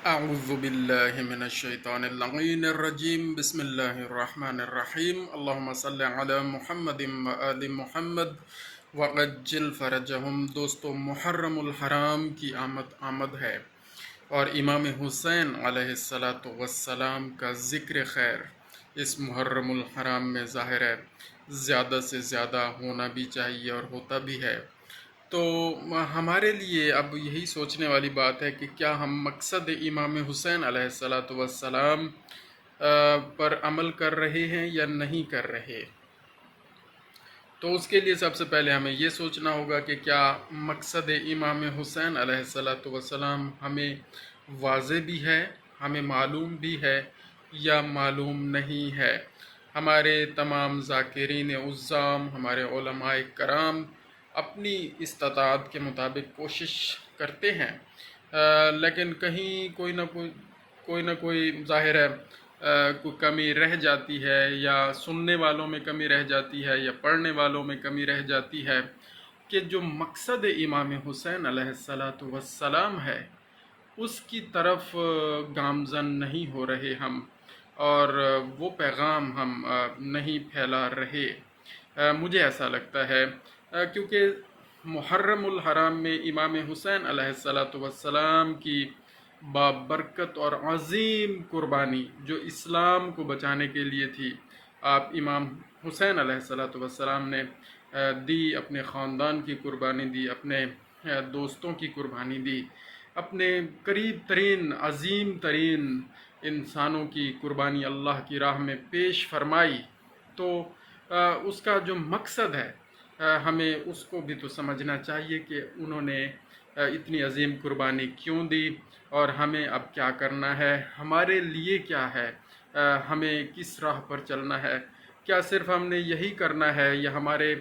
أعوذ بالله من الشيطان اللعين الرجيم بسم الله الرحمن الرحيم اللهم صل على محمد وآل محمد وعجل فرجهم۔ دوستو، محرم الحرام کی آمد ہے اور امام حسین علیہ السلام کا ذکر خیر اس محرم الحرام میں ظاہر ہے زیادہ سے زیادہ ہونا بھی چاہیے اور ہوتا بھی ہے۔ تو ہمارے لیے اب یہی سوچنے والی بات ہے کہ کیا ہم مقصد امام حسین علیہ السلام پر عمل کر رہے ہیں یا نہیں کر رہے۔ تو اس کے لیے سب سے پہلے ہمیں یہ سوچنا ہوگا کہ کیا مقصد امام حسین علیہ السلام ہمیں واضح بھی ہے، ہمیں معلوم بھی ہے یا معلوم نہیں ہے۔ ہمارے تمام ذاکرین عظام، ہمارے علماء کرام اپنی استطاعت کے مطابق کوشش کرتے ہیں، لیکن کہیں کوئی نہ کوئی ظاہر ہے کوئی کمی رہ جاتی ہے، یا سننے والوں میں کمی رہ جاتی ہے یا پڑھنے والوں میں کمی رہ جاتی ہے کہ جو مقصد امام حسین علیہ السلام ہے اس کی طرف گامزن نہیں ہو رہے ہم، اور وہ پیغام ہم نہیں پھیلا رہے۔ مجھے ایسا لگتا ہے کیونکہ محرم الحرام میں امام حسین علیہ السلام کی بابرکت اور عظیم قربانی جو اسلام کو بچانے کے لیے تھی، آپ امام حسین علیہ السلام نے دی، اپنے خاندان کی قربانی دی، اپنے دوستوں کی قربانی دی، اپنے قریب ترین عظیم ترین انسانوں کی قربانی اللہ کی راہ میں پیش فرمائی۔ تو اس کا جو مقصد ہے ہمیں اس کو بھی تو سمجھنا چاہیے کہ انہوں نے اتنی عظیم قربانی کیوں دی، اور ہمیں اب کیا کرنا ہے، ہمارے لیے کیا ہے، ہمیں کس راہ پر چلنا ہے۔ کیا صرف ہم نے یہی کرنا ہے، یا ہمارے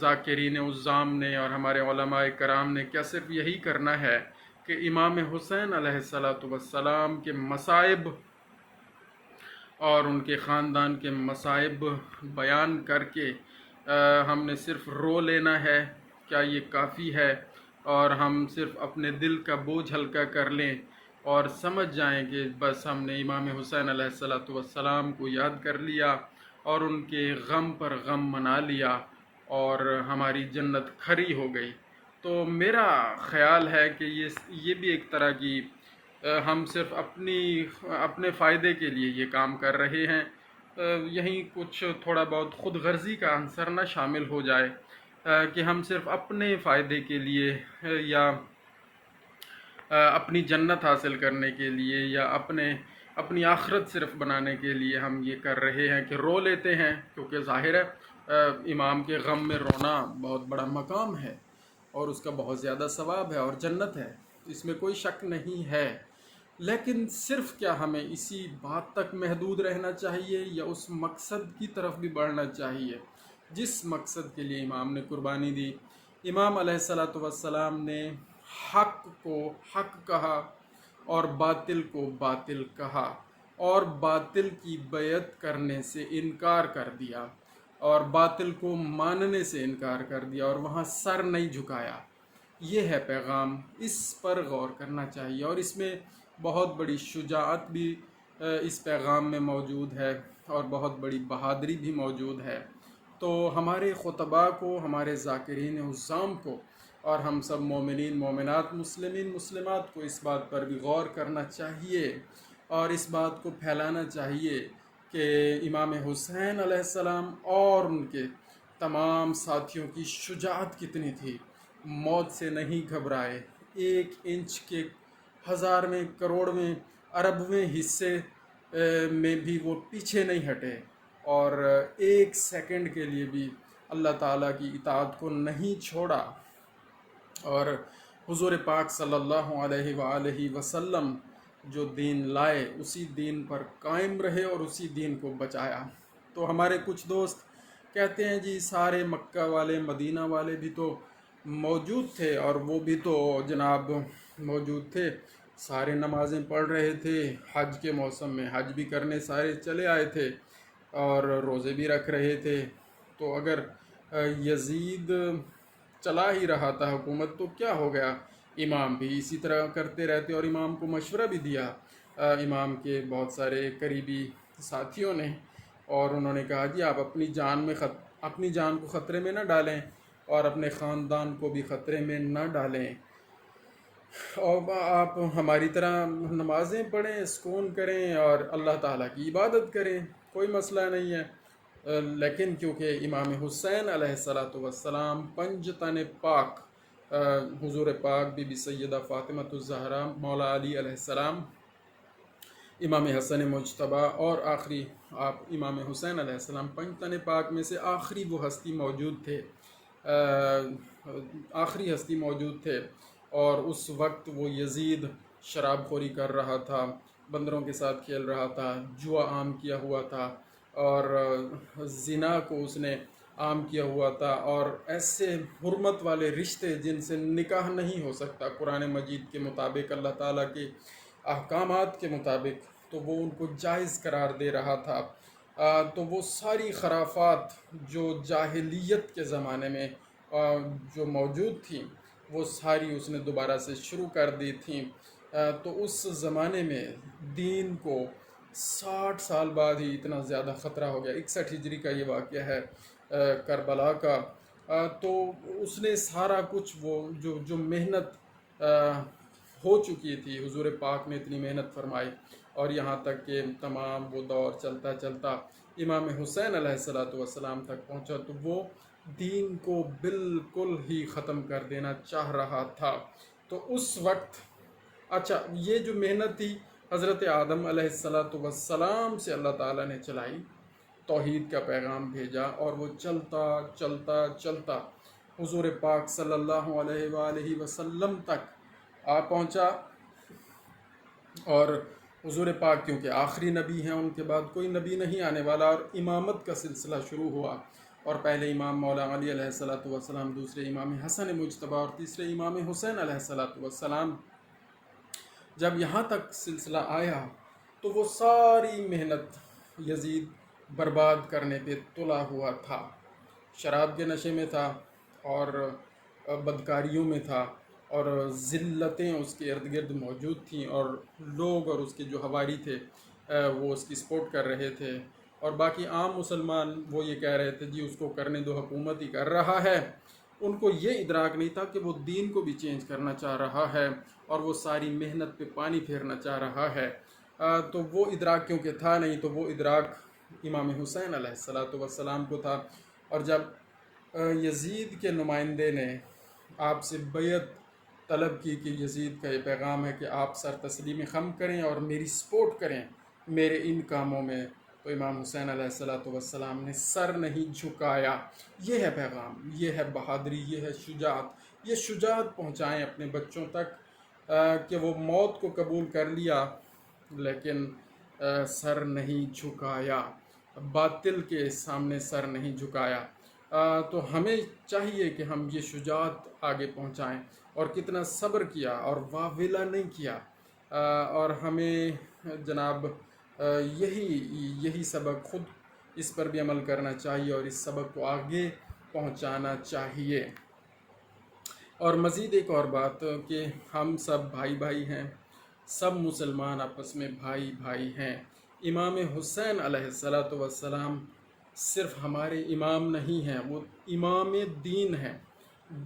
ذاکرین عظام نے اور ہمارے علماء کرام نے کیا صرف یہی کرنا ہے کہ امام حسین علیہ السلام کے مصائب اور ان کے خاندان کے مصائب بیان کر کے ہم نے صرف رو لینا ہے؟ کیا یہ کافی ہے اور ہم صرف اپنے دل کا بوجھ ہلکا کر لیں اور سمجھ جائیں کہ بس ہم نے امام حسین علیہ السلام کو یاد کر لیا اور ان کے غم پر غم منا لیا اور ہماری جنت کھری ہو گئی؟ تو میرا خیال ہے کہ یہ بھی ایک طرح کی ہم صرف اپنے فائدے کے لیے یہ کام کر رہے ہیں، یہیں کچھ تھوڑا بہت خود غرضی کا عنصر نہ شامل ہو جائے کہ ہم صرف اپنے فائدے کے لیے یا اپنی جنت حاصل کرنے کے لیے یا اپنی آخرت صرف بنانے کے لیے ہم یہ کر رہے ہیں کہ رو لیتے ہیں، کیونکہ ظاہر ہے امام کے غم میں رونا بہت بڑا مقام ہے اور اس کا بہت زیادہ ثواب ہے اور جنت ہے، اس میں کوئی شک نہیں ہے۔ لیکن صرف کیا ہمیں اسی بات تک محدود رہنا چاہیے یا اس مقصد کی طرف بھی بڑھنا چاہیے جس مقصد کے لیے امام نے قربانی دی؟ امام علیہ السلام نے حق کو حق کہا اور باطل کو باطل کہا، اور باطل کی بیعت کرنے سے انکار کر دیا اور باطل کو ماننے سے انکار کر دیا، اور وہاں سر نہیں جھکایا۔ یہ ہے پیغام، اس پر غور کرنا چاہیے، اور اس میں بہت بڑی شجاعت بھی اس پیغام میں موجود ہے اور بہت بڑی بہادری بھی موجود ہے۔ تو ہمارے خطباء کو، ہمارے ذاکرین عظام کو، اور ہم سب مومنین مومنات مسلمین مسلمات کو اس بات پر بھی غور کرنا چاہیے اور اس بات کو پھیلانا چاہیے کہ امام حسین علیہ السلام اور ان کے تمام ساتھیوں کی شجاعت کتنی تھی، موت سے نہیں گھبرائے، 1 انچ کے 1000ویں کروڑویں اربویں حصے میں بھی وہ پیچھے نہیں ہٹے، اور 1 سیکنڈ کے لیے بھی اللہ تعالیٰ کی اطاعت کو نہیں چھوڑا، اور حضور پاک صلی اللہ علیہ وآلہ وسلم جو دین لائے اسی دین پر قائم رہے اور اسی دین کو بچایا۔ تو ہمارے کچھ دوست کہتے ہیں جی سارے مکہ والے مدینہ والے بھی تو موجود تھے، اور وہ بھی تو جناب موجود تھے، سارے نمازیں پڑھ رہے تھے، حج کے موسم میں حج بھی کرنے سارے چلے آئے تھے اور روزے بھی رکھ رہے تھے۔ تو اگر یزید چلا ہی رہا تھا حکومت تو کیا ہو گیا؟ امام بھی اسی طرح کرتے رہتے، اور امام کو مشورہ بھی دیا امام کے بہت سارے قریبی ساتھیوں نے، اور انہوں نے کہا جی آپ اپنی جان کو خطرے میں نہ ڈالیں اور اپنے خاندان کو بھی خطرے میں نہ ڈالیں، اور آپ ہماری طرح نمازیں پڑھیں، سکون کریں اور اللہ تعالیٰ کی عبادت کریں، کوئی مسئلہ نہیں ہے۔ لیکن کیونکہ امام حسین علیہ السلام پنج تن پاک، حضور پاک بی بی سیدہ فاطمہ الزہرا، مولا علی علیہ السلام، امام حسن مجتبیٰ اور آخری آپ امام حسین علیہ السلام، پنج تن پاک میں سے آخری وہ ہستی موجود تھے، آخری ہستی موجود تھے، اور اس وقت وہ یزید شراب خوری کر رہا تھا، بندروں کے ساتھ کھیل رہا تھا، جوا عام کیا ہوا تھا، اور زنا کو اس نے عام کیا ہوا تھا، اور ایسے حرمت والے رشتے جن سے نکاح نہیں ہو سکتا قرآن مجید کے مطابق، اللہ تعالیٰ کے احکامات کے مطابق، تو وہ ان کو جائز قرار دے رہا تھا۔ تو وہ ساری خرافات جو جاہلیت کے زمانے میں جو موجود تھیں، وہ ساری اس نے دوبارہ سے شروع کر دی تھیں۔ تو اس زمانے میں دین کو 60 سال بعد ہی اتنا زیادہ خطرہ ہو گیا۔ 61 ہجری کا یہ واقعہ ہے کربلا کا۔ تو اس نے سارا کچھ وہ جو محنت ہو چکی تھی، حضور پاک نے اتنی محنت فرمائی، اور یہاں تک کہ تمام وہ دور چلتا چلتا امام حسین علیہ السلام تک پہنچا، تو وہ دین کو بالکل ہی ختم کر دینا چاہ رہا تھا۔ تو اس وقت اچھا، یہ جو محنت تھی حضرت آدم علیہ السلام سے اللہ تعالیٰ نے چلائی، توحید کا پیغام بھیجا، اور وہ چلتا چلتا چلتا حضور پاک صلی اللہ علیہ وآلہ وسلم تک آ پہنچا۔ اور حضور پاک کیونکہ آخری نبی ہیں، ان کے بعد کوئی نبی نہیں آنے والا، اور امامت کا سلسلہ شروع ہوا، اور پہلے امام مولا علی علیہ السلام، دوسرے امام حسن مجتبیٰ، اور تیسرے امام حسین علیہ السلام۔ جب یہاں تک سلسلہ آیا تو وہ ساری محنت یزید برباد کرنے پہ تلا ہوا تھا، شراب کے نشے میں تھا، اور بدکاریوں میں تھا، اور ذلتیں اس کے ارد گرد موجود تھیں، اور لوگ اور اس کے جو حواری تھے وہ اس کی سپورٹ کر رہے تھے، اور باقی عام مسلمان وہ یہ کہہ رہے تھے جی اس کو کرنے دو، حکومت ہی کر رہا ہے۔ ان کو یہ ادراک نہیں تھا کہ وہ دین کو بھی چینج کرنا چاہ رہا ہے، اور وہ ساری محنت پہ پانی پھیرنا چاہ رہا ہے۔ تو وہ ادراک کیونکہ تھا نہیں، تو وہ ادراک امام حسین علیہ السلام کو تھا۔ اور جب یزید کے نمائندے نے آپ سے بیعت طلب کی کہ یزید کا یہ پیغام ہے کہ آپ سر تسلیم خم کریں اور میری سپورٹ کریں میرے ان کاموں میں، تو امام حسین علیہ السلام نے سر نہیں جھکایا۔ یہ ہے پیغام، یہ ہے بہادری، یہ ہے شجاعت۔ یہ شجاعت پہنچائیں اپنے بچوں تک کہ وہ موت کو قبول کر لیا لیکن سر نہیں جھکایا، باطل کے سامنے سر نہیں جھکایا۔ تو ہمیں چاہیے کہ ہم یہ شجاعت آگے پہنچائیں، اور کتنا صبر کیا اور واویلا نہیں کیا، اور ہمیں جناب یہی سبق خود اس پر بھی عمل کرنا چاہیے، اور اس سبق کو آگے پہنچانا چاہیے۔ اور مزید ایک اور بات کہ ہم سب بھائی بھائی ہیں، سب مسلمان آپس میں بھائی بھائی ہیں۔ امام حسین علیہ السلام صرف ہمارے امام نہیں ہیں، وہ امام دین ہیں۔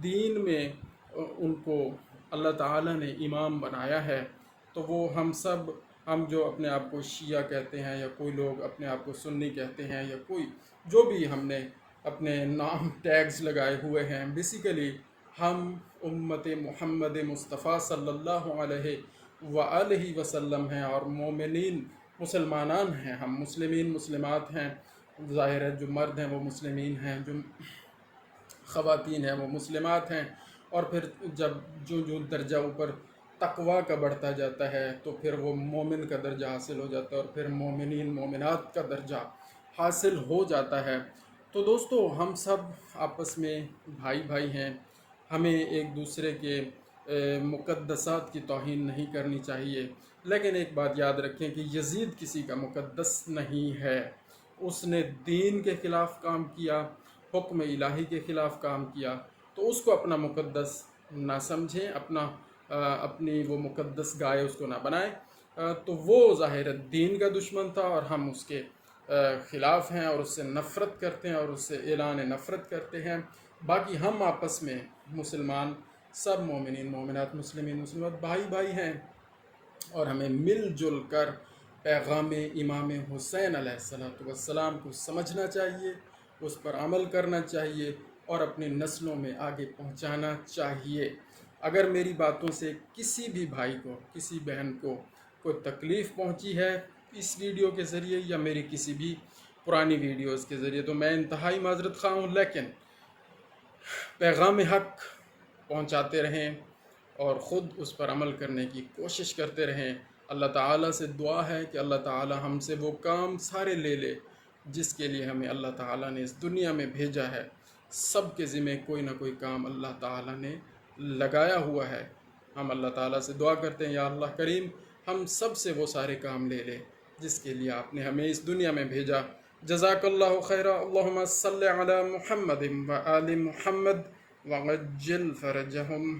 دین میں ان کو اللہ تعالیٰ نے امام بنایا ہے، تو وہ ہم جو اپنے آپ کو شیعہ کہتے ہیں، یا کوئی لوگ اپنے آپ کو سنی کہتے ہیں، یا کوئی جو بھی ہم نے اپنے نام ٹیگز لگائے ہوئے ہیں، بیسیکلی ہم امت محمد مصطفیٰ صلی اللہ علیہ وآلہ وسلم ہیں، اور مومنین مسلمانان ہیں، ہم مسلمین مسلمات ہیں۔ ظاہر ہے جو مرد ہیں وہ مسلمین ہیں، جو خواتین ہیں وہ مسلمات ہیں، اور پھر جب جو درجہ اوپر تقویٰ کا بڑھتا جاتا ہے تو پھر وہ مومن کا درجہ حاصل ہو جاتا ہے، اور پھر مومنین مومنات کا درجہ حاصل ہو جاتا ہے۔ تو دوستو، ہم سب آپس میں بھائی بھائی ہیں، ہمیں ایک دوسرے کے مقدسات کی توہین نہیں کرنی چاہیے، لیکن ایک بات یاد رکھیں کہ یزید کسی کا مقدس نہیں ہے۔ اس نے دین کے خلاف کام کیا، حکم الہی کے خلاف کام کیا، تو اس کو اپنا مقدس نہ سمجھیں، اپنا اپنی وہ مقدس گائے اس کو نہ بنائیں۔ تو وہ ظاہر دین کا دشمن تھا اور ہم اس کے خلاف ہیں اور اس سے نفرت کرتے ہیں اور اس سے اعلان نفرت کرتے ہیں۔ باقی ہم آپس میں مسلمان سب مومنین مومنات مسلمین مسلمات بھائی بھائی ہیں، اور ہمیں مل جل کر پیغام امام حسین علیہ السلام کو سمجھنا چاہیے، اس پر عمل کرنا چاہیے اور اپنی نسلوں میں آگے پہنچانا چاہیے۔ اگر میری باتوں سے کسی بھی بھائی کو کسی بہن کو کوئی تکلیف پہنچی ہے اس ویڈیو کے ذریعے یا میری کسی بھی پرانی ویڈیوز کے ذریعے تو میں انتہائی معذرت خواہ ہوں، لیکن پیغام حق پہنچاتے رہیں اور خود اس پر عمل کرنے کی کوشش کرتے رہیں۔ اللہ تعالیٰ سے دعا ہے کہ اللہ تعالیٰ ہم سے وہ کام سارے لے لے جس کے لیے ہمیں اللہ تعالیٰ نے اس دنیا میں بھیجا ہے۔ سب کے ذمہ کوئی نہ کوئی کام اللہ تعالیٰ نے لگایا ہوا ہے۔ ہم اللہ تعالیٰ سے دعا کرتے ہیں یا اللہ کریم ہم سب سے وہ سارے کام لے لے جس کے لیے آپ نے ہمیں اس دنیا میں بھیجا۔ جزاک اللہ خیرہ۔ اللہم صلی علی محمد و آل محمد وعجل فرجہم۔